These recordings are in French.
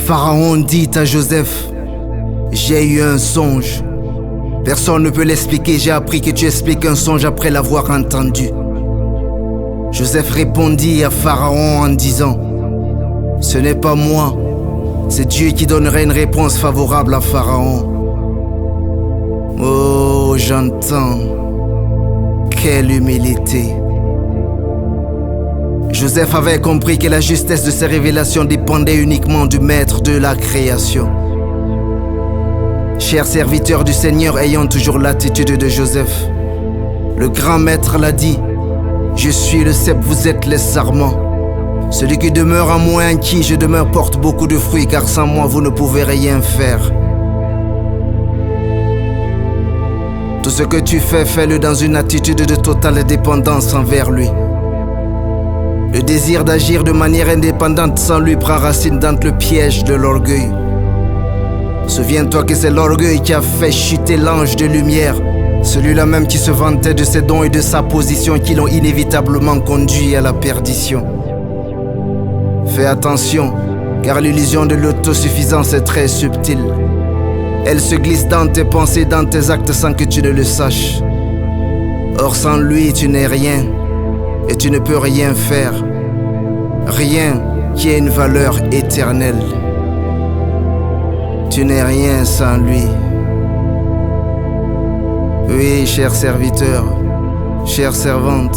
Pharaon dit à Joseph: j'ai eu un songe. Personne ne peut l'expliquer, j'ai appris que tu expliques un songe après l'avoir entendu. Joseph répondit à Pharaon en disant: ce n'est pas moi, c'est Dieu qui donnerait une réponse favorable à Pharaon. Oh, j'entends. Quelle humilité. Joseph avait compris que la justesse de ses révélations dépendait uniquement du maître de la création. Chers serviteurs du Seigneur ayant toujours l'attitude de Joseph, le grand maître l'a dit: je suis le cep, vous êtes les sarments. Celui qui demeure en moi, en qui je demeure, porte beaucoup de fruits, car sans moi vous ne pouvez rien faire. Tout ce que tu fais, fais-le dans une attitude de totale dépendance envers lui. Le désir d'agir de manière indépendante sans lui prend racine dans le piège de l'orgueil. Souviens-toi que c'est l'orgueil qui a fait chuter l'ange de lumière, celui-là même qui se vantait de ses dons et de sa position qui l'ont inévitablement conduit à la perdition. Fais attention, car l'illusion de l'autosuffisance est très subtile. Elle se glisse dans tes pensées, dans tes actes sans que tu ne le saches. Or sans lui, tu n'es rien. Et tu ne peux rien faire, rien qui ait une valeur éternelle. Tu n'es rien sans lui. Oui, cher serviteur, chère servante,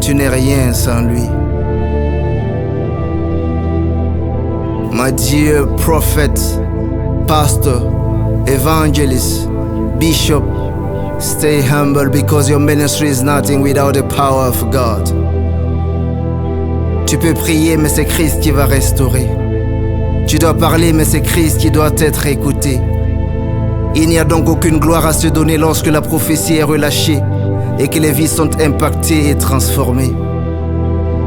tu n'es rien sans lui. My dear prophet, pastor, evangelist, bishop, stay humble because your ministry is nothing without the power of God. Tu peux prier, mais c'est Christ qui va restaurer. Tu dois parler, mais c'est Christ qui doit être écouté. Il n'y a donc aucune gloire à se donner lorsque la prophétie est relâchée et que les vies sont impactées et transformées.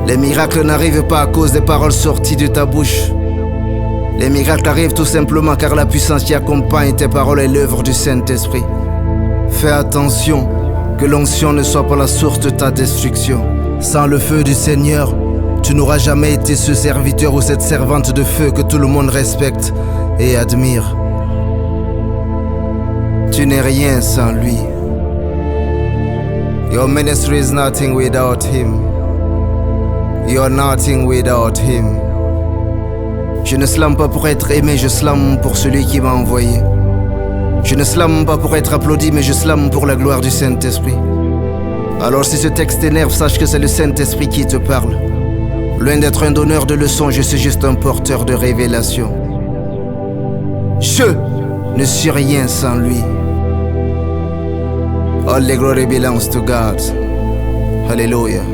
Les miracles n'arrivent pas à cause des paroles sorties de ta bouche. Les miracles arrivent tout simplement car la puissance qui accompagne tes paroles est l'œuvre du Saint-Esprit. Fais attention que l'onction ne soit pas la source de ta destruction. Sans le feu du Seigneur, tu n'auras jamais été ce serviteur ou cette servante de feu que tout le monde respecte et admire. Tu n'es rien sans lui. Your ministry is nothing without him. You are nothing without him. Je ne slame pas pour être aimé, je slame pour celui qui m'a envoyé. Je ne slame pas pour être applaudi, mais je slame pour la gloire du Saint-Esprit. Alors si ce texte t'énerve, sache que c'est le Saint-Esprit qui te parle. Loin d'être un donneur de leçons, je suis juste un porteur de révélation. Je ne suis rien sans lui. All the glory belongs to God. Hallelujah.